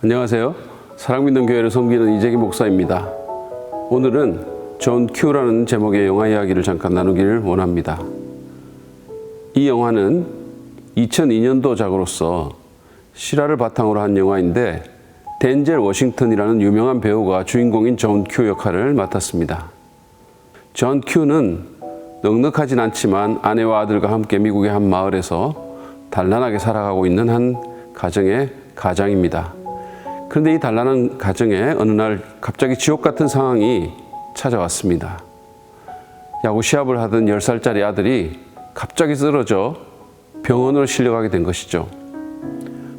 안녕하세요. 사랑믿는 교회를 섬기는 이재기 목사입니다. 오늘은 존 큐라는 제목의 영화 이야기를 잠깐 나누기를 원합니다. 이 영화는 2002년도작으로서 실화를 바탕으로 한 영화인데 덴젤 워싱턴이라는 유명한 배우가 주인공인 존 큐 역할을 맡았습니다. 존 큐는 넉넉하진 않지만 아내와 아들과 함께 미국의 한 마을에서 단란하게 살아가고 있는 한 가정의 가장입니다. 그런데 이 단란한 가정에 어느 날 갑자기 지옥 같은 상황이 찾아왔습니다. 야구 시합을 하던 10살짜리 아들이 갑자기 쓰러져 병원으로 실려가게 된 것이죠.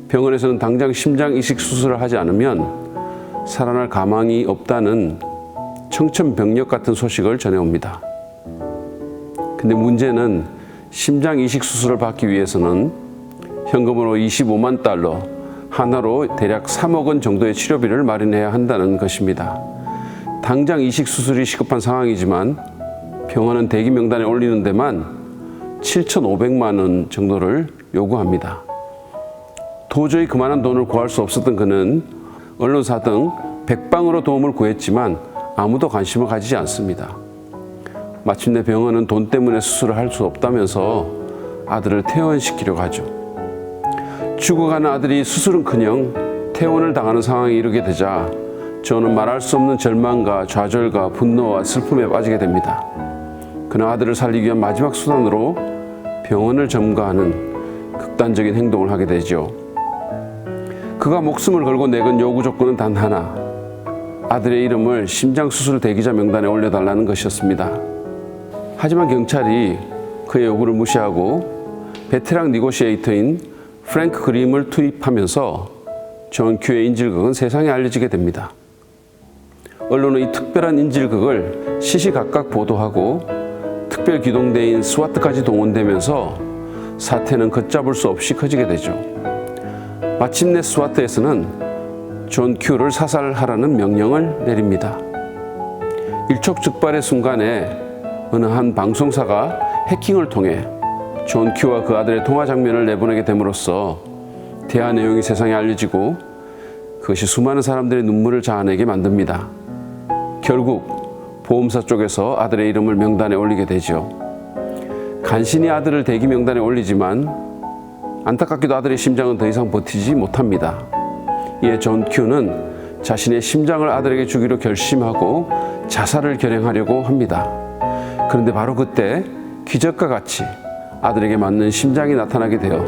병원에서는 당장 심장 이식 수술을 하지 않으면 살아날 가망이 없다는 청천벽력 같은 소식을 전해옵니다. 근데 문제는 심장 이식 수술을 받기 위해서는 현금으로 25만 달러, 하나로 대략 3억 원 정도의 치료비를 마련해야 한다는 것입니다. 당장 이식 수술이 시급한 상황이지만 병원은 대기 명단에 올리는 데만 7,500만 원 정도를 요구합니다. 도저히 그만한 돈을 구할 수 없었던 그는 언론사 등 백방으로 도움을 구했지만 아무도 관심을 가지지 않습니다. 마침내 병원은 돈 때문에 수술을 할 수 없다면서 아들을 퇴원시키려고 하죠. 죽어가는 아들이 수술은커녕 퇴원을 당하는 상황에 이르게 되자 저는 말할 수 없는 절망과 좌절과 분노와 슬픔에 빠지게 됩니다. 그는 아들을 살리기 위한 마지막 수단으로 병원을 점거하는 극단적인 행동을 하게 되죠. 그가 목숨을 걸고 내건 요구 조건은 단 하나, 아들의 이름을 심장수술 대기자 명단에 올려달라는 것이었습니다. 하지만 경찰이 그의 요구를 무시하고 베테랑 니고시에이터인 프랭크 그림을 투입하면서 존 큐의 인질극은 세상에 알려지게 됩니다. 언론은 이 특별한 인질극을 시시각각 보도하고 특별 기동대인 스와트까지 동원되면서 사태는 걷잡을 수 없이 커지게 되죠. 마침내 스와트에서는 존 큐를 사살하라는 명령을 내립니다. 일촉즉발의 순간에 어느 한 방송사가 해킹을 통해 존 큐와 그 아들의 통화 장면을 내보내게 됨으로써 대화 내용이 세상에 알려지고 그것이 수많은 사람들의 눈물을 자아내게 만듭니다. 결국 보험사 쪽에서 아들의 이름을 명단에 올리게 되죠. 간신히 아들을 대기 명단에 올리지만 안타깝게도 아들의 심장은 더 이상 버티지 못합니다. 이에 존 큐는 자신의 심장을 아들에게 주기로 결심하고 자살을 결행하려고 합니다. 그런데 바로 그때 기적과 같이 아들에게 맞는 심장이 나타나게 되어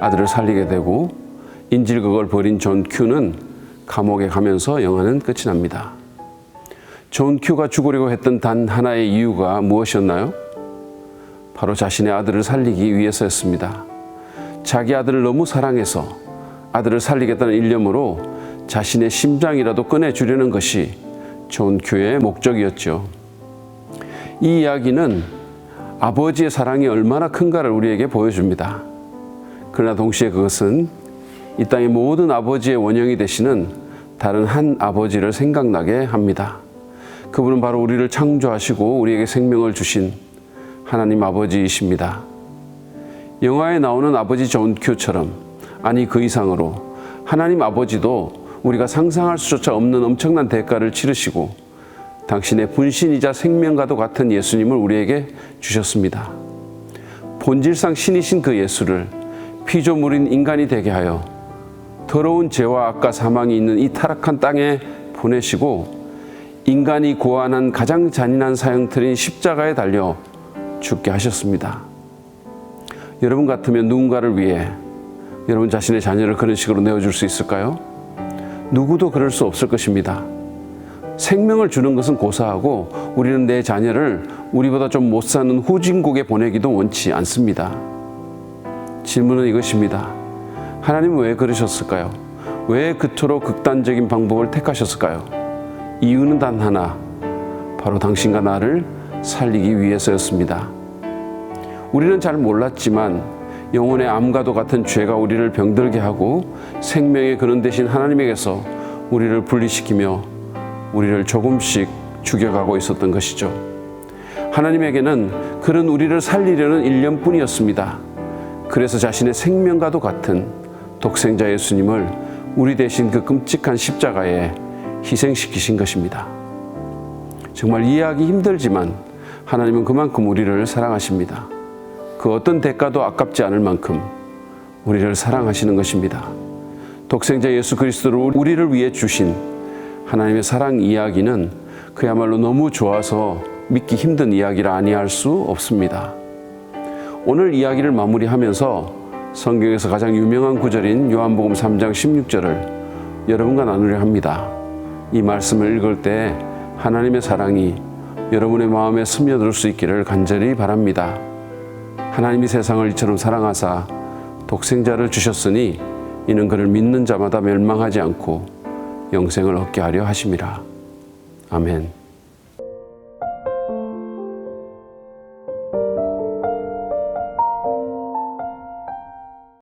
아들을 살리게 되고 인질극을 벌인 존 큐는 감옥에 가면서 영화는 끝이 납니다. 존 큐가 죽으려고 했던 단 하나의 이유가 무엇이었나요? 바로 자신의 아들을 살리기 위해서였습니다. 자기 아들을 너무 사랑해서 아들을 살리겠다는 일념으로 자신의 심장이라도 꺼내주려는 것이 존 큐의 목적이었죠. 이 이야기는 아버지의 사랑이 얼마나 큰가를 우리에게 보여줍니다. 그러나 동시에 그것은 이 땅의 모든 아버지의 원형이 되시는 다른 한 아버지를 생각나게 합니다. 그분은 바로 우리를 창조하시고 우리에게 생명을 주신 하나님 아버지이십니다. 영화에 나오는 아버지 존 큐처럼, 아니 그 이상으로 하나님 아버지도 우리가 상상할 수조차 없는 엄청난 대가를 치르시고 당신의 분신이자 생명과도 같은 예수님을 우리에게 주셨습니다. 본질상 신이신 그 예수를 피조물인 인간이 되게 하여 더러운 죄와 악과 사망이 있는 이 타락한 땅에 보내시고 인간이 고안한 가장 잔인한 사형틀인 십자가에 달려 죽게 하셨습니다. 여러분 같으면 누군가를 위해 여러분 자신의 자녀를 그런 식으로 내어줄 수 있을까요? 누구도 그럴 수 없을 것입니다. 생명을 주는 것은 고사하고 우리는 내 자녀를 우리보다 좀 못 사는 후진국에 보내기도 원치 않습니다. 질문은 이것입니다. 하나님은 왜 그러셨을까요? 왜 그토록 극단적인 방법을 택하셨을까요? 이유는 단 하나, 바로 당신과 나를 살리기 위해서였습니다. 우리는 잘 몰랐지만 영혼의 암과도 같은 죄가 우리를 병들게 하고 생명의 근원 되신 하나님에게서 우리를 분리시키며 우리를 조금씩 죽여가고 있었던 것이죠. 하나님에게는 그런 우리를 살리려는 일념뿐이었습니다. 그래서 자신의 생명과도 같은 독생자 예수님을 우리 대신 그 끔찍한 십자가에 희생시키신 것입니다. 정말 이해하기 힘들지만 하나님은 그만큼 우리를 사랑하십니다. 그 어떤 대가도 아깝지 않을 만큼 우리를 사랑하시는 것입니다. 독생자 예수 그리스도를 우리를 위해 주신 하나님의 사랑 이야기는 그야말로 너무 좋아서 믿기 힘든 이야기라 아니할 수 없습니다. 오늘 이야기를 마무리하면서 성경에서 가장 유명한 구절인 요한복음 3장 16절을 여러분과 나누려 합니다. 이 말씀을 읽을 때 하나님의 사랑이 여러분의 마음에 스며들 수 있기를 간절히 바랍니다. 하나님이 세상을 이처럼 사랑하사 독생자를 주셨으니 이는 그를 믿는 자마다 멸망하지 않고 영생을 얻게 하려 하심이라. 아멘.